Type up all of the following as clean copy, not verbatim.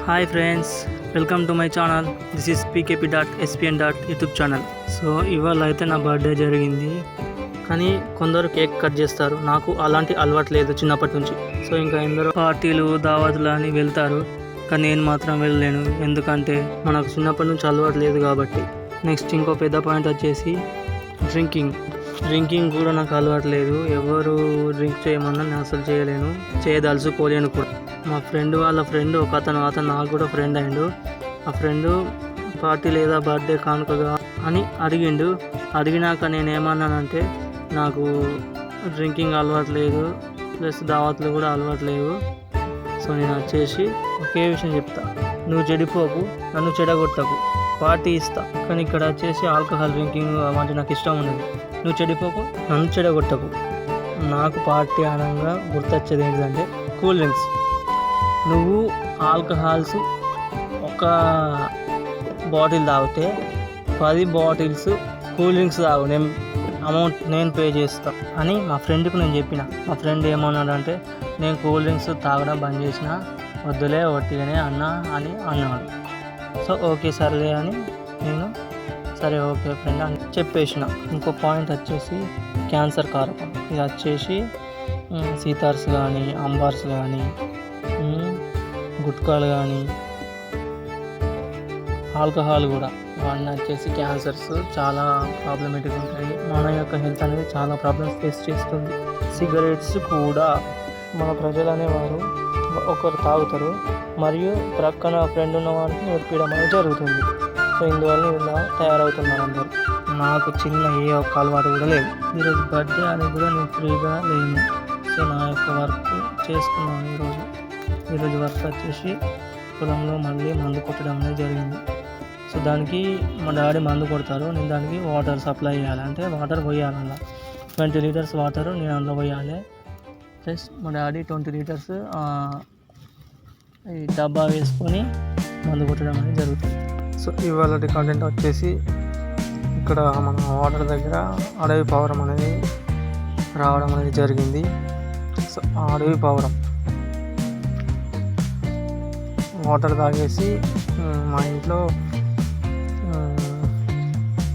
Hi friends, welcome to my channel. This is pkp.spn YouTube channel. So ఇవాళ అయితే నా birthday జరిగింది, కానీ కొందరు కేక్ కట్ చేస్తారు. నాకు అలాంటి అలవాటు లేదు చిన్నప్పటి నుంచి. సో ఇంకా ఎందరో పార్టీలు దావతులు అని వెళ్తారు, కానీ నేను మాత్రం వెళ్ళలేను. ఎందుకంటే మనకు చిన్నప్పటి నుంచి అలవాటు లేదు కాబట్టి. నెక్స్ట్ ఇంకో పెద్ద పాయింట్ వచ్చేసి డ్రింకింగ్ కూడా నాకు అలవాటు లేదు. ఎవరు డ్రింక్ చేయమన్నా నేను అసలు చేయలేను, చేయదలుచుకోలేను కూడా. మా ఫ్రెండ్ వాళ్ళ ఫ్రెండ్ అతను నాకు కూడా ఫ్రెండ్ అయ్యిండు. ఆ ఫ్రెండ్ పార్టీ లేదా బర్త్డే కానుకగా అని అడిగినాక నేను ఏమన్నానంటే, నాకు డ్రింకింగ్ అలవాటు లేదు, ప్లస్ దావత్లు కూడా అలవాటు లేవు. సో నేను వచ్చేసి ఒకే విషయం చెప్తా, నువ్వు చెడిపోకు, నన్ను చెడగొట్టకు, పార్టీ ఇస్తా, కానీ ఇక్కడ వచ్చేసి ఆల్కహాల్ డ్రింకింగ్ అంటే నాకు ఇష్టం ఉండదు. నువ్వు చెడిపోకు, నన్ను చెడగొట్టకు. నాకు పార్టీ అనగా గుర్తొచ్చేది ఏంటంటే కూల్ డ్రింక్స్. నువ్వు ఆల్కహాల్స్ ఒక బాటిల్ తాగితే 10 బాటిల్స్ కూల్ డ్రింక్స్ తాగు, అమౌంట్ నేను పే చేస్తా అని మా ఫ్రెండ్కి నేను చెప్పిన. మా ఫ్రెండ్ ఏమన్నాడంటే, నేను కూల్ డ్రింక్స్ తాగడం బంద్ చేసిన, వద్దులే ఒట్టిగానే అన్నా అని అన్నాడు. సో ఓకే సర్లే అని నేను సరే ఓకే ఫ్రెండ్ అని చెప్పేసిన. ఇంకో పాయింట్ వచ్చేసి క్యాన్సర్ కారకం. ఇది వచ్చేసి సీతార్స్ కానీ, అంబార్స్ కానీ, గుట్కాలు కానీ, ఆల్కహాల్ కూడా, ఇవన్నీ వచ్చేసి క్యాన్సర్స్ చాలా ప్రాబ్లమేటిక్ ఉంటాయి. మన యొక్క హెల్త్ అనేది చాలా ప్రాబ్లమ్స్ ఫేస్ చేస్తుంది. సిగరెట్స్ కూడా మన ప్రజలు అనేవారు ఒకరు తాగుతారు, మరియు ప్రక్కన ఫ్రెండ్ ఉన్న వారికి నేర్పించడం అనేది జరుగుతుంది. సో ఇందువల్ల ఇలా తయారవుతున్నారు అందరూ. నాకు చిన్న ఏ ఒక్క అలవాటు కూడా లేదు. ఈరోజు బర్త్డే అనేది కూడా నేను ఫ్రీగా లేను. సో నా యొక్క వర్క్ చేసుకున్నాను. ఈరోజు వర్క్ వచ్చేసి పొలంలో మళ్ళీ మందు కొట్టడం అనేది జరిగింది. సో దానికి మా డాడీ మందు కొడతారు, నేను దానికి వాటర్ సప్లై చేయాలి. అంటే వాటర్ పోయాలి, అలా 20 లీటర్స్ వాటర్ నేను అందులో పోయాలి. ప్లస్ మా డాడీ 20 లీటర్స్ ఈ డబ్బా వేసుకొని మందు కొట్టడం అనేది జరుగుతుంది. సో ఇవాళ కంటెంట్ వచ్చేసి, ఇక్కడ మన వాటర్ దగ్గర అడవి పావురం అనేది రావడం అనేది జరిగింది. సో ఆ అడవి పావురం వాటర్ తాగేసి మా ఇంట్లో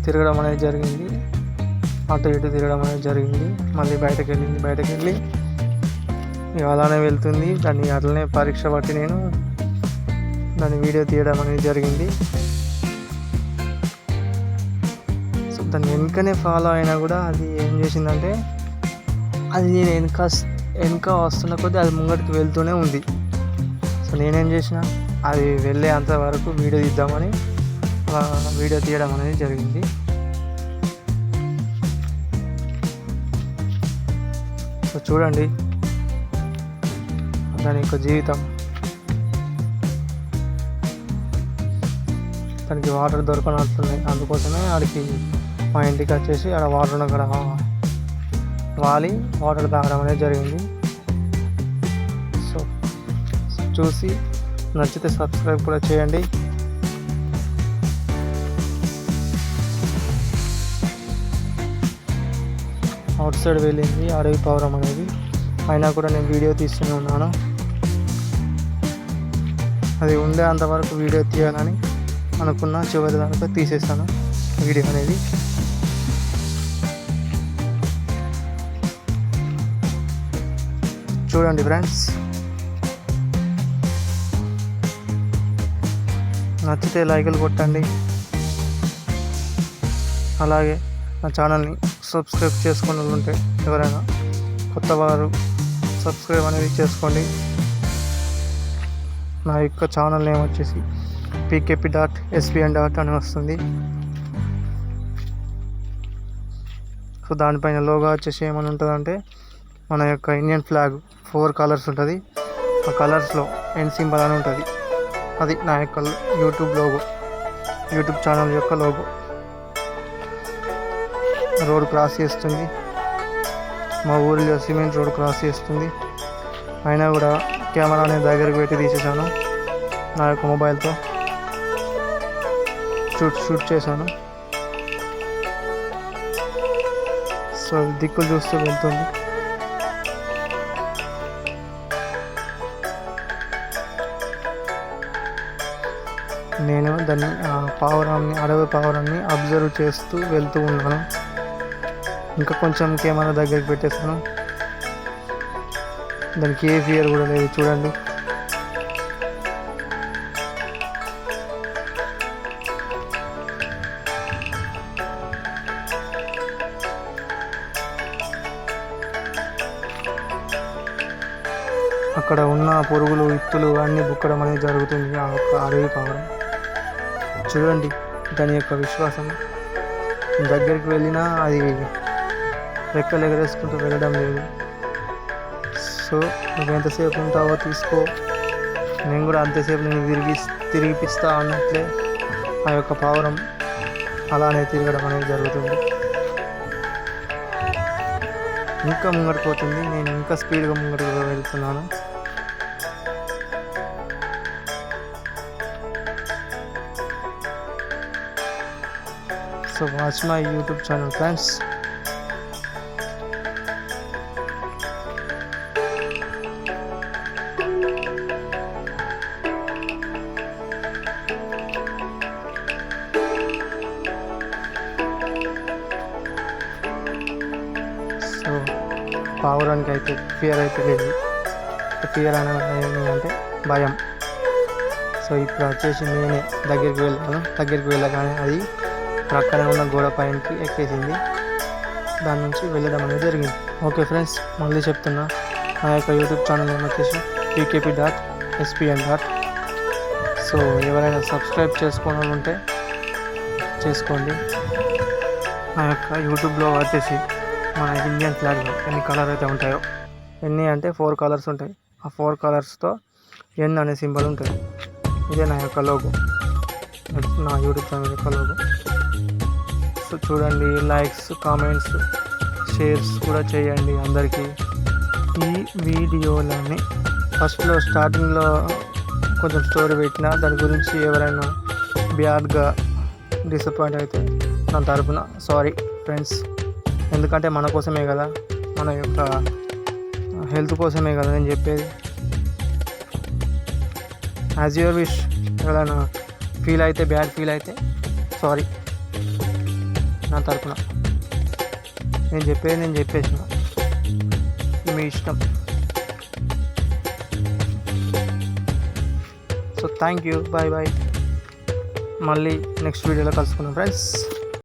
తిరగడం అనేది జరిగింది, అటు ఇటు తిరగడం అనేది జరిగింది. మళ్ళీ బయటకు వెళ్ళి అలానే వెళ్తుంది. దాన్ని అట్లనే పరీక్ష బట్టి నేను దాన్ని వీడియో తీయడం అనేది జరిగింది. సో దాన్ని వెనుకనే ఫాలో అయినా కూడా అది ఏం చేసిందంటే, అది నేను వెనుక వస్తున్న కొద్దీ అది ముంగటికి వెళ్తూనే ఉంది. సో నేనేం చేసిన, అది వెళ్ళే అంతవరకు వీడియో తీద్దామని వీడియో తీయడం అనేది జరిగింది. సో చూడండి దాని యొక్క జీవితం. దానికి వాటర్ దొరకనట్లున్నాయి, అందుకోసమే ఆడికి మా ఇంటికి వచ్చేసి ఆడ వాటర్ అక్కడ వాలి వాటర్ తాగడం అనేది జరిగింది. సో చూసి నచ్చితే సబ్స్క్రైబ్ కూడా చేయండి. అవుట్ సైడ్ వెళ్ళింది అడవి పావురం అనేది, అయినా కూడా నేను వీడియో తీస్తూనే ఉన్నాను. అది ఉండే అంతవరకు వీడియో తీయాలని అనుకున్న, చివరి దాకా తీసేస్తాను వీడియో అనేది. చూడండి ఫ్రెండ్స్, నచ్చితే లైకులు కొట్టండి. అలాగే నా ఛానల్ని సబ్స్క్రైబ్ చేసుకుని ఉంటే ఎవరైనా కొత్త వారు సబ్స్క్రైబ్ అనేది చేసుకోండి. నా యొక్క ఛానల్ నేమ్ వచ్చేసి pkp.spn అని వస్తుంది. సో దానిపైన లోగో వచ్చేసి ఏమని ఉంటుందంటే, మన యొక్క ఇండియన్ ఫ్లాగ్ 4 కలర్స్ ఉంటుంది. ఆ కలర్స్లో ఎన్ సింబల్ అని ఉంటుంది. అది నా యొక్క యూట్యూబ్ ఛానల్ యొక్క లోగో. రోడ్ క్రాస్ చేస్తుంది, మా ఊరిలో సిమెంట్ రోడ్ క్రాస్ చేస్తుంది. అయినా కూడా కెమెరా అనేది దగ్గరికి పెట్టి తీసేసాను, నా యొక్క మొబైల్తో షూట్ చేశాను. సో దిక్కులు చూస్తూ వెళ్తుంది. నేను దాన్ని అడవి పావురాన్ని అబ్జర్వ్ చేస్తూ వెళ్తూ ఉన్నాను. ఇంకా కొంచెం కెమెరా దగ్గరికి పెట్టేస్తాను. దానికి ఏ ఫియర్ కూడా లేదు, చూడండి. అక్కడ ఉన్న పురుగులు ఇత్తులు అన్నీ బుక్కడం అనేది జరుగుతుంది. ఆ యొక్క అడవి పావురం చూడండి, దాని యొక్క విశ్వాసం. దగ్గరికి వెళ్ళినా అది రెక్కలు ఎగరేసుకుంటూ వెళ్ళడం లేదు. సో నువ్వు ఎంతసేపు ఉంటావో తీసుకో, నేను కూడా అంతసేపు నేను తిరిగిపిస్తా అన్నట్లే ఆ యొక్క పావురం అలానే తిరగడం అనేది జరుగుతుంది. ఇంకా ముంగడికి పోతుంది, నేను ఇంకా స్పీడ్గా ముంగడికి వెళ్తున్నాను. So watch my YouTube channel friends. So పావురానికి అయితే ఫియర్ అయితే లేదు. ఫియర్ అంటే భయం. సో ఇప్పుడు వచ్చేసి నేనే దగ్గరికి వెళ్ళగానే అది ప్రక్కనే ఉన్న గోడ పైనకి ఎక్కేసింది. దాని నుంచి వెళ్ళడం అనేది జరిగింది. ఓకే ఫ్రెండ్స్, మళ్ళీ చెప్తున్నా, నా యొక్క యూట్యూబ్ ఛానల్ నేమ్ వచ్చేసి pkp.spn. సో ఎవరైనా సబ్స్క్రైబ్ చేసుకోవాలని ఉంటే చేసుకోండి. నా యొక్క యూట్యూబ్లో వచ్చేసి మన ఇండియన్ ఫ్లాగ్లో ఎన్ని కలర్ అయితే ఉంటాయో, ఎన్ని అంటే 4 కలర్స్ ఉంటాయి. ఆ 4 కలర్స్తో ఎన్ అనే సింబల్ ఉంటుంది. ఇదే నా యొక్క లోగో, నా యూట్యూబ్ ఛానల్ యొక్క లోగో. సో చూడండి, లైక్స్, కామెంట్స్, షేర్స్ కూడా చేయండి అందరికీ. ఈ వీడియోలని ఫస్ట్లో స్టార్టింగ్లో కొంచెం స్టోరీ పెట్టిన దాని గురించి ఎవరైనా బ్యాడ్గా డిసప్పాయింట్ అయితే నా తరపున సారీ ఫ్రెండ్స్. ఎందుకంటే మన కోసమే కదా, మన యొక్క హెల్త్ కోసమే కదా నేను చెప్పేది. As your wish. ఎవరైనా బ్యాడ్ ఫీల్ అయితే సారీ నా తరపున. నేను చెప్పేసిన, మీ ఇష్టం. So thank you, bye. మళ్ళీ నెక్స్ట్ వీడియోలో కలుసుకుందాం ఫ్రెండ్స్.